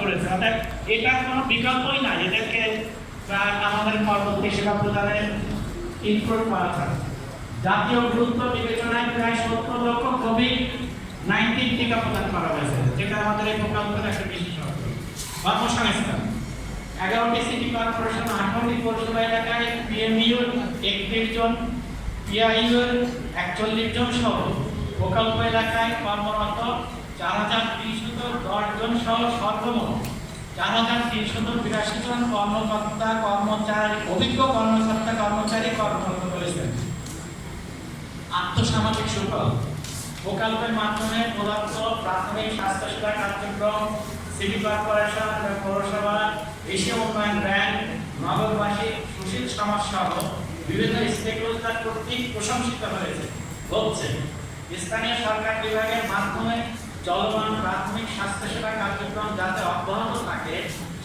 করেছে। অর্থাৎ এটার কোনো বিকল্পই নাই, এদেরকে আমাদের পরবর্তী সেবা প্রদানে ইনক্লুড করা থাকে। জাতীয় গুরুত্ব বিবেচনায় প্রায় 70 লক্ষ কোভিড-19 টিকা প্রদান করা হয়েছে, যেটা আমাদের এই প্রকল্পের একটা বিশেষ অর্থ। কর্মসংস্থান 11টি সিটি কর্পোরেশন, 18টি পৌরসভা এলাকায় পিএমইউ 31 জন, পিআইইউ 41 জন সহ প্রকল্প এলাকায় কর্মরত 4310 জন সহ সর্বমোট 4382 জন কর্মকর্তা কর্মচারী, অভিজ্ঞ কর্মকর্তা কর্মচারী কর্মরত রয়েছেন। আর্থসামাজিক সুফল প্রকল্পের মাধ্যমে প্রদত্ত প্রাথমিক স্বাস্থ্যসেবা কার্যক্রম সিটি কর্পোরেশন, পৌরসভা, এশিয়া উন্নয়ন ব্যাংক, নগরবাসী, সুশীল সমাজ সহ বিভিন্ন স্টেকহোল্ডার কর্তৃক প্রশংসিত হচ্ছে। স্থানীয় সরকার বিভাগের মাধ্যমে চলমান প্রাথমিক স্বাস্থ্যসেবা কার্যক্রম যাতে অব্যাহত থাকে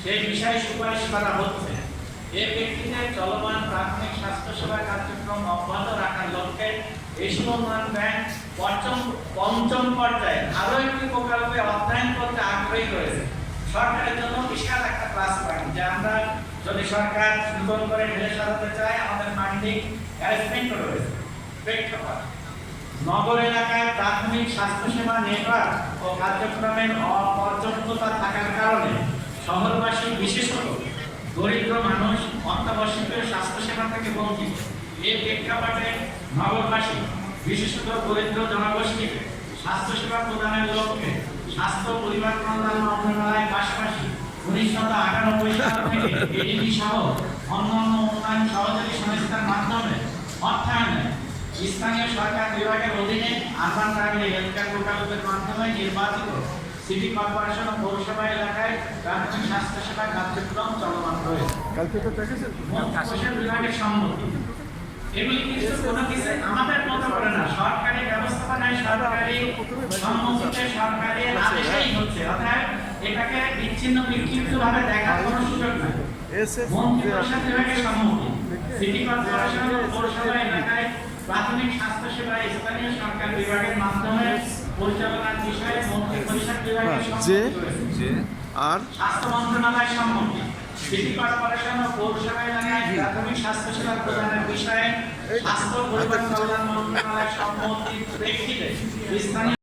সেই বিষয়ে সুপারিশ করা হচ্ছে। এর প্রেক্ষিতে চলমান প্রাথমিক স্বাস্থ্যসেবা কার্যক্রম অব্যাহত রাখার লক্ষ্যে এশিয়া উন্নয়ন ব্যাংক পঞ্চম পর্যায়ে আরো একটি প্রকল্পে অর্থায়ন করতে আগ্রহী রয়েছে। সরকারের জন্য বিশাল একটা প্লাস পয়েন্ট, যে আমরা যদি সরকার নতুন করে ঢেলে সাজাতে চায়, আমাদের ফান্ডিং অ্যারেঞ্জমেন্ট রয়েছে। প্রেক্ষাপট নগর এলাকায় প্রাথমিক স্বাস্থ্যসেবা নেটওয়ার্ক ও কার্যক্রমের অপর্যাপ্ততা থাকার কারণে শহরবাসী, বিশেষত দরিদ্র মানুষ অত্যাবশ্যকীয় স্বাস্থ্যসেবা থেকে বঞ্চিত। এই প্রেক্ষাপটে নগরবাসী, বিশেষত দরিদ্র জনগোষ্ঠীকে স্বাস্থ্যসেবা প্রদানের লক্ষ্যে স্বাস্থ্য পরিবার কল্যাণ মন্ত্রণালয়ের পাশাপাশি 1998 সাল থেকে এডিবি সহ অন্যান্য উন্নয়ন সহযোগী সংস্থার মাধ্যমে অর্থায়নে স্থানীয় সরকার বিভাগের অধীনে আরবান প্রাইমারি হেলথ কেয়ার প্রকল্পের মাধ্যমে নির্বাচিত সিটি কর্পোরেশন ও পৌরসভা এলাকায় প্রাথমিক স্বাস্থ্যসেবা কার্যক্রম চলমান রয়েছে। বিভাগের সম্মতি এগুলি কিছু কোনো কিছু আমাদের মতো করে না, সরকারি ব্যবস্থাপনায় সরকারি সম্মতিতে সরকারের আদেশেই হচ্ছে। অর্থাৎ এটাকে বিচ্ছিন্ন বিক্ষিপ্তভাবে দেখার কোনো সুযোগ নাই। মন্ত্রিপরিষদ বিভাগের সম্মতি সিটি কর্পোরেশন ও পৌরসভা এলাকায় প্রাথমিক স্বাস্থ্যসেবা স্থানীয় সরকার বিভাগের মাধ্যমে পরিচালনার বিষয়ে মন্ত্রিপরিষদ বিভাগের সম্মতি রয়েছে। আর স্বাস্থ্য মন্ত্রণালয়ের সম্মতি সিটি কর্পোরেশন ও পৌরসভা এলাকায় প্রাথমিক স্বাস্থ্যসেবা প্রদানের বিষয়ে স্বাস্থ্য পরিবার কল্যাণ মন্ত্রণালয়ের সম্মতির প্রেক্ষিতে স্থানীয়